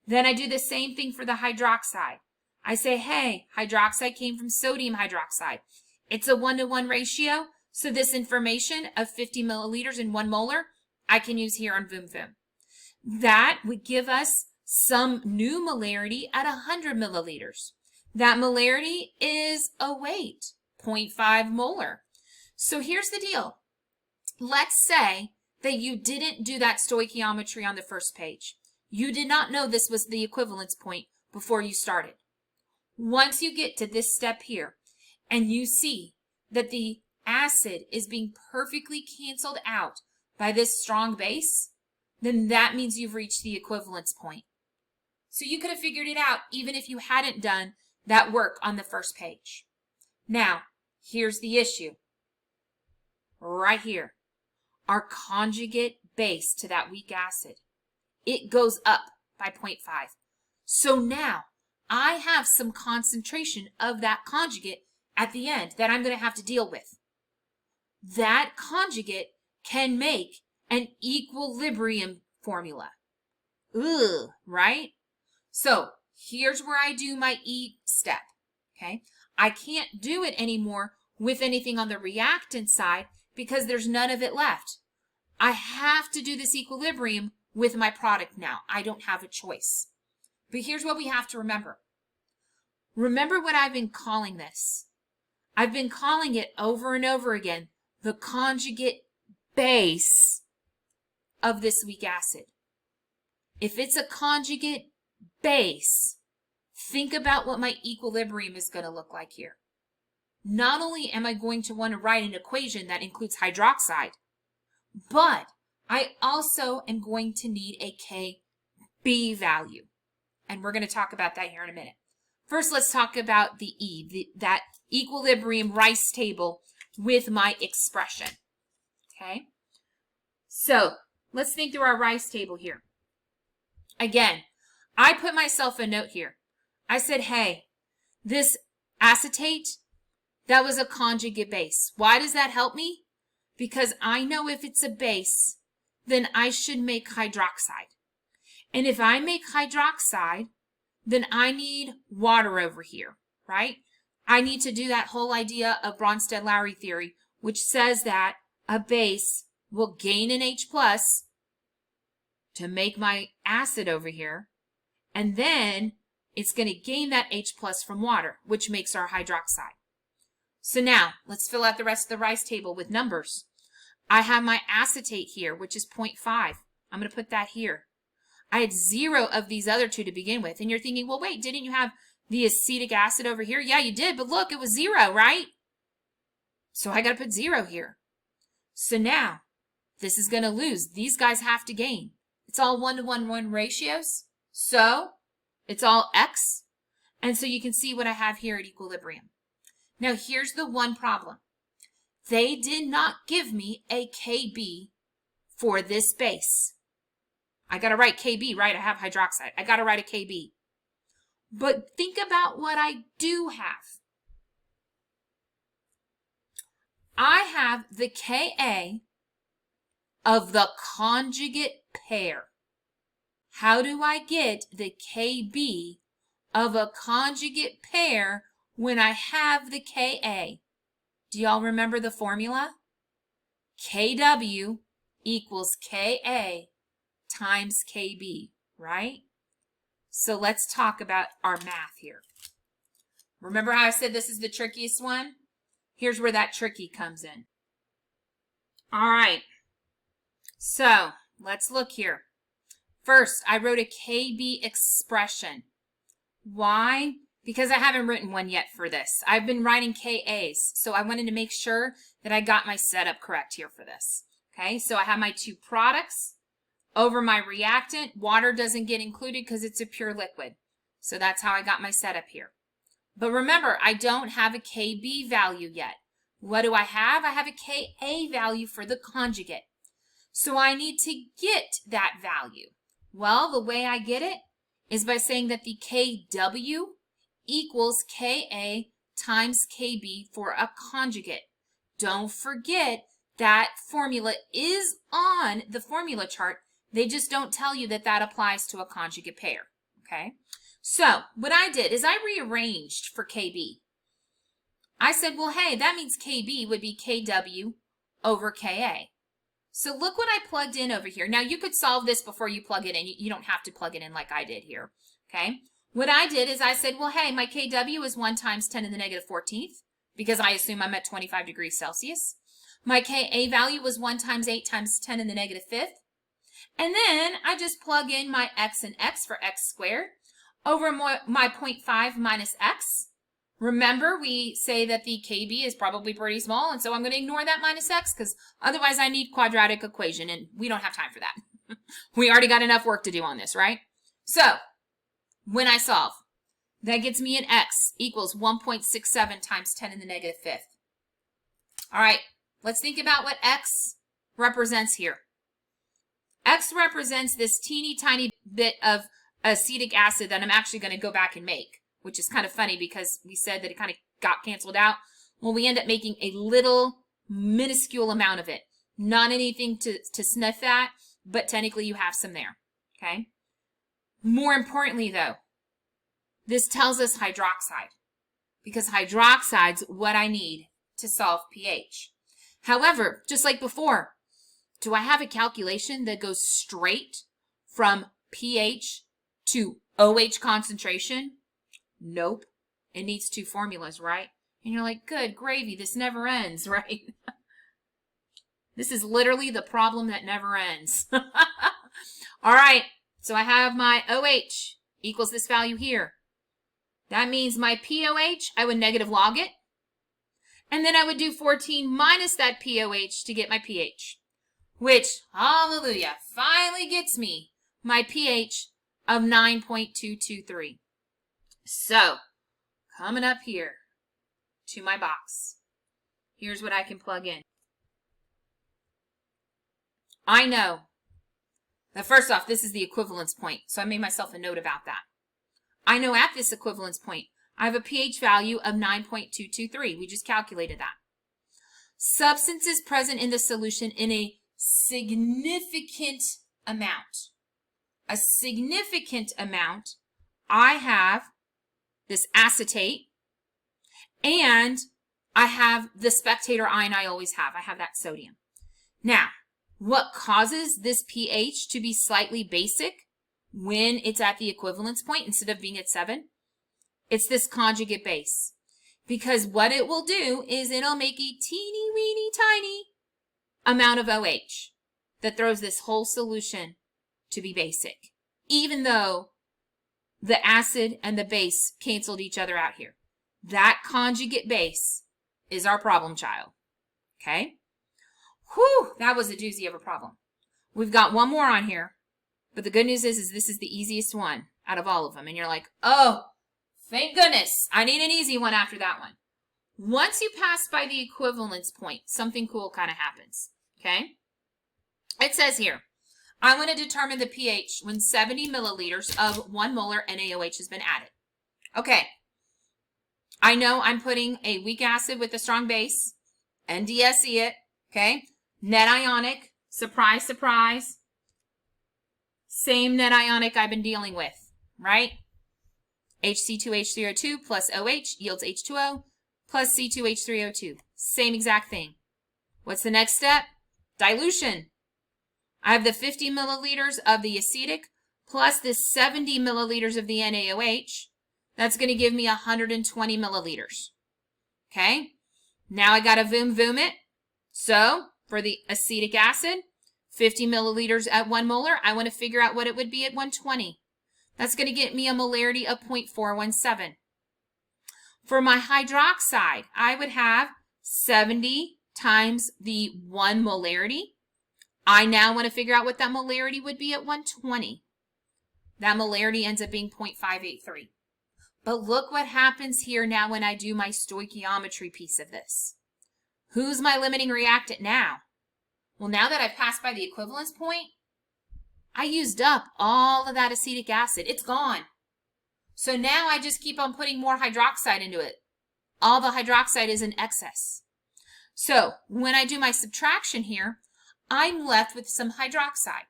Then I do the same thing for the hydroxide. I say, hey, hydroxide came from sodium hydroxide. It's a 1-to-1 ratio, so this information of 50 milliliters in 1 molar, I can use here on voom. That would give us some new molarity at 100 milliliters. That molarity is a weight, 0.5 molar. So here's the deal. Let's say that you didn't do that stoichiometry on the first page. You did not know this was the equivalence point before you started. Once you get to this step here and you see that the acid is being perfectly canceled out by this strong base, then that means you've reached the equivalence point. So you could have figured it out even if you hadn't done that work on the first page. Now, here's the issue. Right here, our conjugate base to that weak acid, it goes up by 0.5. So now I have some concentration of that conjugate at the end that I'm going to have to deal with. That conjugate can make an equilibrium formula. Ugh, right? So here's where I do my E step, okay? I can't do it anymore with anything on the reactant side because there's none of it left. I have to do this equilibrium with my product now. I don't have a choice. But here's what we have to remember. Remember what I've been calling this. I've been calling it over and over again, the conjugate base of this weak acid. If it's a conjugate base, think about what my equilibrium is going to look like here. Not only am I going to want to write an equation that includes hydroxide, but I also am going to need a Kb value. And we're going to talk about that here in a minute. First, let's talk about the E, that equilibrium rice table with my expression. Okay? So let's think through our rice table here. Again, I put myself a note here. I said, hey, this acetate, that was a conjugate base. Why does that help me? Because I know if it's a base, then I should make hydroxide. And if I make hydroxide, then I need water over here, right? I need to do that whole idea of Bronsted-Lowry theory, which says that a base will gain an H plus to make my acid over here, and then it's going to gain that H plus from water, which makes our hydroxide. So now, let's fill out the rest of the rice table with numbers. I have my acetate here, which is 0.5. I'm going to put that here. I had 0 of these other two to begin with. And you're thinking, well, wait, didn't you have the acetic acid over here? Yeah, you did, but look, it was 0, right? So I got to put 0 here. So now, this is going to lose. These guys have to gain. It's all 1-to-1 ratios. So it's all X. And so you can see what I have here at equilibrium. Now, here's the one problem. They did not give me a Kb for this base. I got to write Kb, right? I have hydroxide. I got to write a Kb. But think about what I do have. I have the Ka of the conjugate pair. How do I get the Kb of a conjugate pair when I have the Ka? Do y'all remember the formula? Kw equals Ka times Kb, right? So let's talk about our math here. Remember how I said this is the trickiest one? Here's where that tricky comes in. All right, so let's look here. First, I wrote a Kb expression. Why? Because I haven't written one yet for this. I've been writing Kas, so I wanted to make sure that I got my setup correct here for this. Okay, so I have my two products over my reactant. Water doesn't get included because it's a pure liquid. So that's how I got my setup here. But remember, I don't have a Kb value yet. What do I have? I have a Ka value for the conjugate. So I need to get that value. Well, the way I get it is by saying that the Kw equals Ka times Kb for a conjugate. Don't forget that formula is on the formula chart. They just don't tell you that that applies to a conjugate pair, okay? So what I did is I rearranged for Kb. I said, well, hey, that means Kb would be Kw over Ka. So look what I plugged in over here. Now, you could solve this before you plug it in. You don't have to plug it in like I did here, okay? What I did is I said, well, hey, my Kw is 1 times 10 to the negative 14th, because I assume I'm at 25 degrees Celsius. My Ka value was 1 times 8 times 10 to the negative 5th. And then I just plug in my x and x for x squared over my 0.5 minus x. Remember, we say that the Kb is probably pretty small, and so I'm going to ignore that minus x because otherwise I need quadratic equation, and we don't have time for that. We already got enough work to do on this, right? So when I solve, that gets me an x equals 1.67 times 10 to the negative 5th. All right, let's think about what x represents here. X represents this teeny tiny bit of acetic acid that I'm actually going to go back and make, which is kind of funny because we said that it kind of got canceled out. Well, we end up making a little minuscule amount of it. Not anything to sniff at, but technically you have some there, okay? More importantly, though, this tells us hydroxide, because hydroxide's what I need to solve pH. However, just like before, do I have a calculation that goes straight from pH to OH concentration? Nope. It needs two formulas, right? And you're like, good gravy, this never ends, right? This is literally the problem that never ends. All right, so I have my OH equals this value here. That means my POH, I would negative log it. And then I would do 14 minus that POH to get my pH, which, hallelujah, finally gets me my pH of 9.223. So, coming up here to my box, here's what I can plug in. I know that first off, this is the equivalence point, so I made myself a note about that. I know at this equivalence point, I have a pH value of 9.223. We just calculated that. Substances present in the solution in a significant amount. A significant amount, I have this acetate, and I have the spectator ion I always have. I have that sodium. Now, what causes this pH to be slightly basic when it's at the equivalence point instead of being at 7? It's this conjugate base. Because what it will do is it'll make a teeny weeny tiny amount of OH that throws this whole solution to be basic, even though the acid and the base canceled each other out here. That conjugate base is our problem child. Okay? Whew, that was a doozy of a problem. We've got one more on here, but the good news is this is the easiest one out of all of them. And you're like, oh, thank goodness. I need an easy one after that one. Once you pass by the equivalence point, something cool kind of happens. Okay? It says here, I want to determine the pH when 70 milliliters of 1 molar NaOH has been added. Okay. I know I'm putting a weak acid with a strong base, NDSE it, okay? Net ionic, surprise, surprise. Same net ionic I've been dealing with, right? HC2H3O2 plus OH yields H2O plus C2H3O2. Same exact thing. What's the next step? Dilution. I have the 50 milliliters of the acetic plus the 70 milliliters of the NaOH. That's going to give me 120 milliliters. Okay? Now I got to voom it. So, for the acetic acid, 50 milliliters at 1 molar, I want to figure out what it would be at 120. That's going to get me a molarity of 0.417. For my hydroxide, I would have 70 times the 1 molarity. I now want to figure out what that molarity would be at 120. That molarity ends up being 0.583. But look what happens here now when I do my stoichiometry piece of this. Who's my limiting reactant now? Well, now that I've passed by the equivalence point, I used up all of that acetic acid. It's gone. So now I just keep on putting more hydroxide into it. All the hydroxide is in excess. So when I do my subtraction here, I'm left with some hydroxide.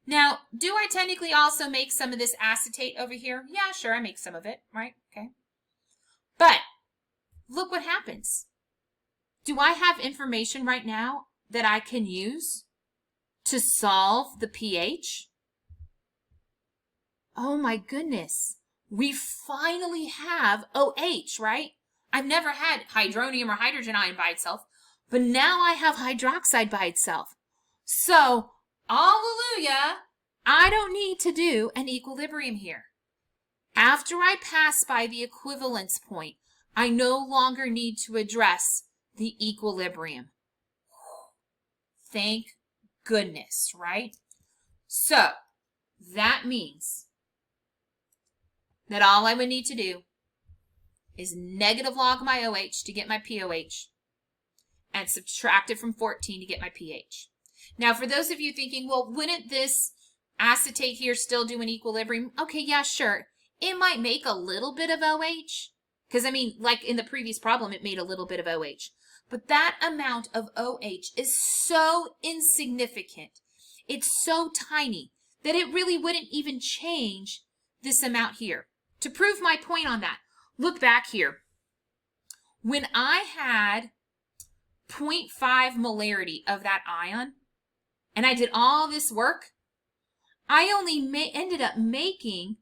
Now, do I technically also make some of this acetate over here? Yeah, sure, I make some of it, right? Okay. But look what happens. Do I have information right now that I can use to solve the pH? Oh my goodness. We finally have OH, right? I've never had hydronium or hydrogen ion by itself, but now I have hydroxide by itself. So, hallelujah, I don't need to do an equilibrium here. After I pass by the equivalence point, I no longer need to address the equilibrium. Thank goodness, right? So, that means that all I would need to do is negative log my OH to get my POH and subtract it from 14 to get my pH. Now, for those of you thinking, well, wouldn't this acetate here still do an equilibrium? Okay, yeah, sure. It might make a little bit of OH, because, I mean, like in the previous problem, it made a little bit of OH. But that amount of OH is so insignificant, it's so tiny, that it really wouldn't even change this amount here. To prove my point on that, look back here. When I had 0.5 molarity of that ion, and I did all this work, I only ended up making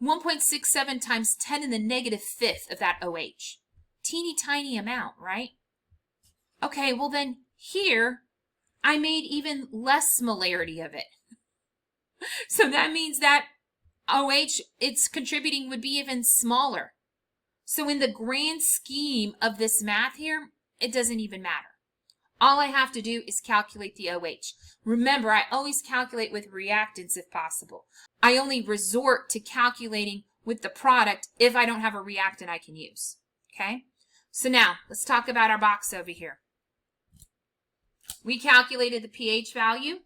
1.67 times 10 in the negative fifth of that OH. Teeny tiny amount, right? Okay, well then here, I made even less molarity of it. So that means that OH, its contributing would be even smaller. So in the grand scheme of this math here, it doesn't even matter. All I have to do is calculate the OH. Remember, I always calculate with reactants if possible. I only resort to calculating with the product if I don't have a reactant I can use. Okay? So now, let's talk about our box over here. We calculated the pH value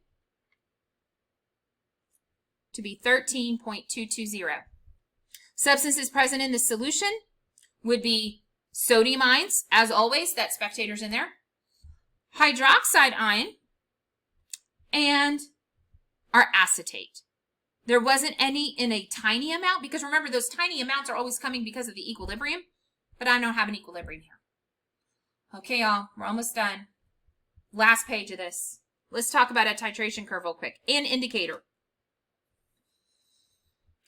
to be 13.220. Substances present in the solution would be sodium ions, as always, that spectator's in there, hydroxide ion, and our acetate. There wasn't any in a tiny amount, because remember, those tiny amounts are always coming because of the equilibrium, but I don't have an equilibrium here. Okay, y'all, we're almost done. Last page of this. Let's talk about a titration curve real quick. An indicator.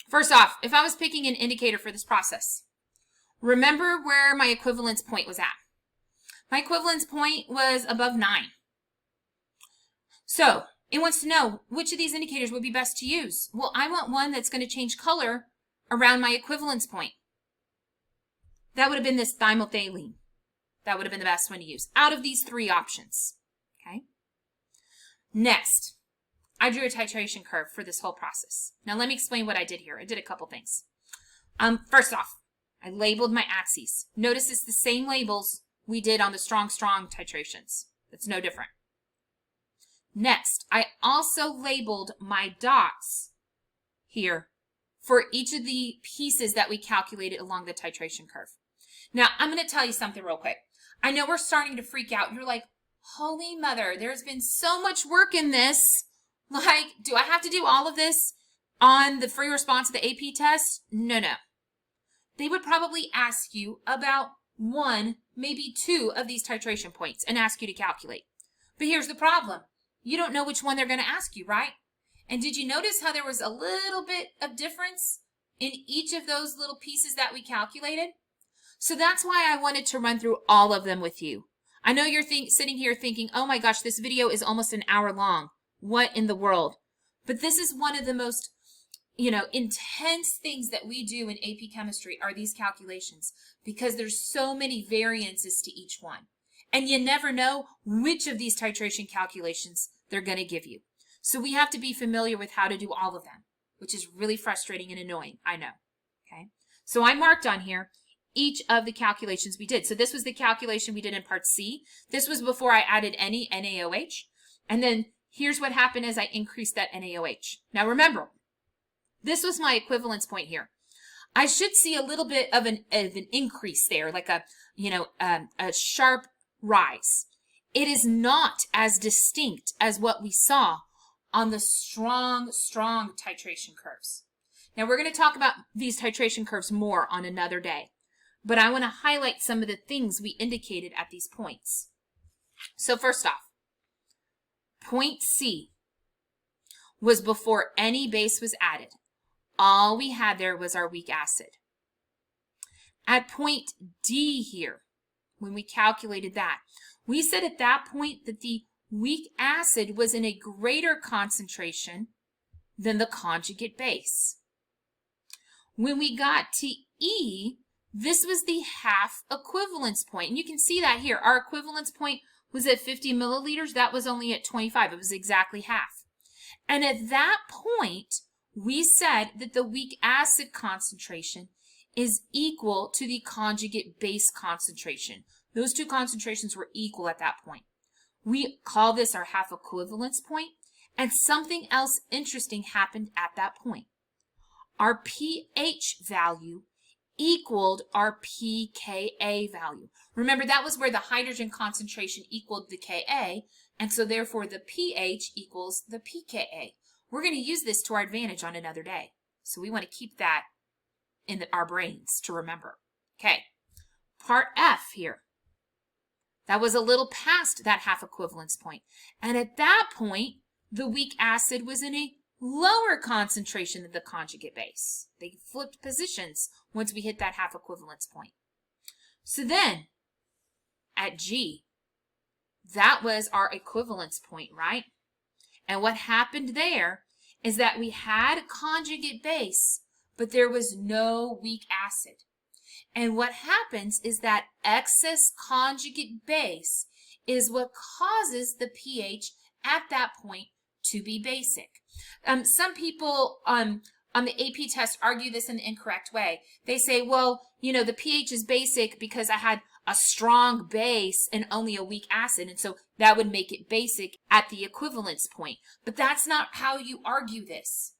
First off, if I was picking an indicator for this process, remember where my equivalence point was at. My equivalence point was above 9. So it wants to know which of these indicators would be best to use. Well, I want one that's going to change color around my equivalence point. That would have been this thymethylene. That would have been the best one to use out of these 3 options. Okay. Next, I drew a titration curve for this whole process. Now let me explain what I did here. I did a couple things. First off, I labeled my axes. Notice it's the same labels we did on the strong titrations. It's no different. Next, I also labeled my dots here for each of the pieces that we calculated along the titration curve. Now, I'm going to tell you something real quick. I know we're starting to freak out. You're like, holy mother, there's been so much work in this. Like, do I have to do all of this on the free response of the AP test? No. They would probably ask you about 1, maybe 2 of these titration points and ask you to calculate. But here's the problem. You don't know which one they're going to ask you, right? And did you notice how there was a little bit of difference in each of those little pieces that we calculated? So that's why I wanted to run through all of them with you. I know you're sitting here thinking, oh my gosh, this video is almost an hour long. What in the world? But this is one of the most, intense things that we do in AP chemistry are these calculations, because there's so many variances to each one. And you never know which of these titration calculations they're going to give you. So we have to be familiar with how to do all of them, which is really frustrating and annoying, I know. Okay. So I marked on here each of the calculations we did. So this was the calculation we did in part C. This was before I added any NaOH. And then here's what happened as I increased that NaOH. Now remember, this was my equivalence point here. I should see a little bit of an increase there, like a sharp rise. It is not as distinct as what we saw on the strong titration curves. Now we're going to talk about these titration curves more on another day, but I want to highlight some of the things we indicated at these points. So first off, point C was before any base was added. All we had there was our weak acid. At point D here, when we calculated that, we said at that point that the weak acid was in a greater concentration than the conjugate base. When we got to E, this was the half equivalence point. And you can see that here. Our equivalence point was at 50 milliliters. That was only at 25. It was exactly half. And at that point, we said that the weak acid concentration is equal to the conjugate base concentration. Those two concentrations were equal at that point. We call this our half equivalence point, and something else interesting happened at that point. Our pH value equaled our pKa value. Remember, that was where the hydrogen concentration equaled the Ka, and so therefore the pH equals the pKa. We're going to use this to our advantage on another day, so we want to keep that in our brains to remember. Okay, part F here. That was a little past that half equivalence point. And at that point, the weak acid was in a lower concentration than the conjugate base. They flipped positions once we hit that half equivalence point. So then, at G, that was our equivalence point, right? And what happened there is that we had a conjugate base, but there was no weak acid. And what happens is that excess conjugate base is what causes the pH at that point to be basic. Some people on the AP test argue this in the incorrect way. They say, well, the pH is basic because I had a strong base and only a weak acid, and so that would make it basic at the equivalence point. But that's not how you argue this.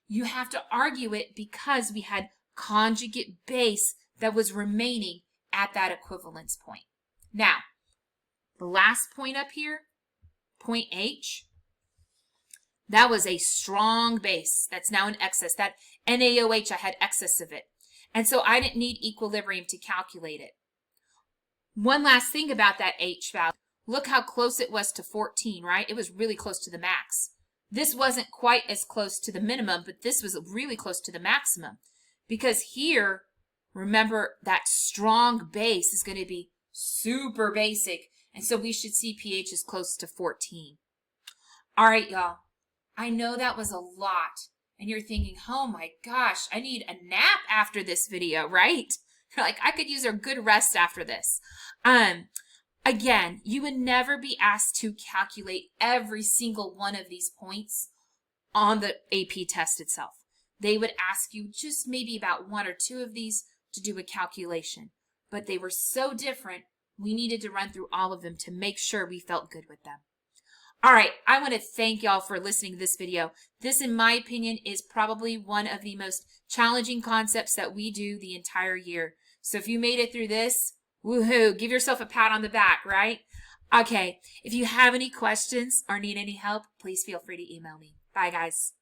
You have to argue it because we had conjugate base that was remaining at that equivalence point. Now, the last point up here, point H, that was a strong base that's now in excess. That NaOH, I had excess of it. And so I didn't need equilibrium to calculate it. One last thing about that H value. Look how close it was to 14, right? It was really close to the max. This wasn't quite as close to the minimum, but this was really close to the maximum. Because here, remember, that strong base is going to be super basic. And so we should see pH is close to 14. All right, y'all. I know that was a lot. And you're thinking, oh my gosh, I need a nap after this video, right? You're like, I could use a good rest after this. Again, you would never be asked to calculate every single one of these points on the AP test itself. They would ask you just maybe about one or two of these to do a calculation. But they were so different, we needed to run through all of them to make sure we felt good with them. All right, I want to thank y'all for listening to this video. This, in my opinion, is probably one of the most challenging concepts that we do the entire year. So if you made it through this, woohoo, give yourself a pat on the back, right? Okay, if you have any questions or need any help, please feel free to email me. Bye, guys.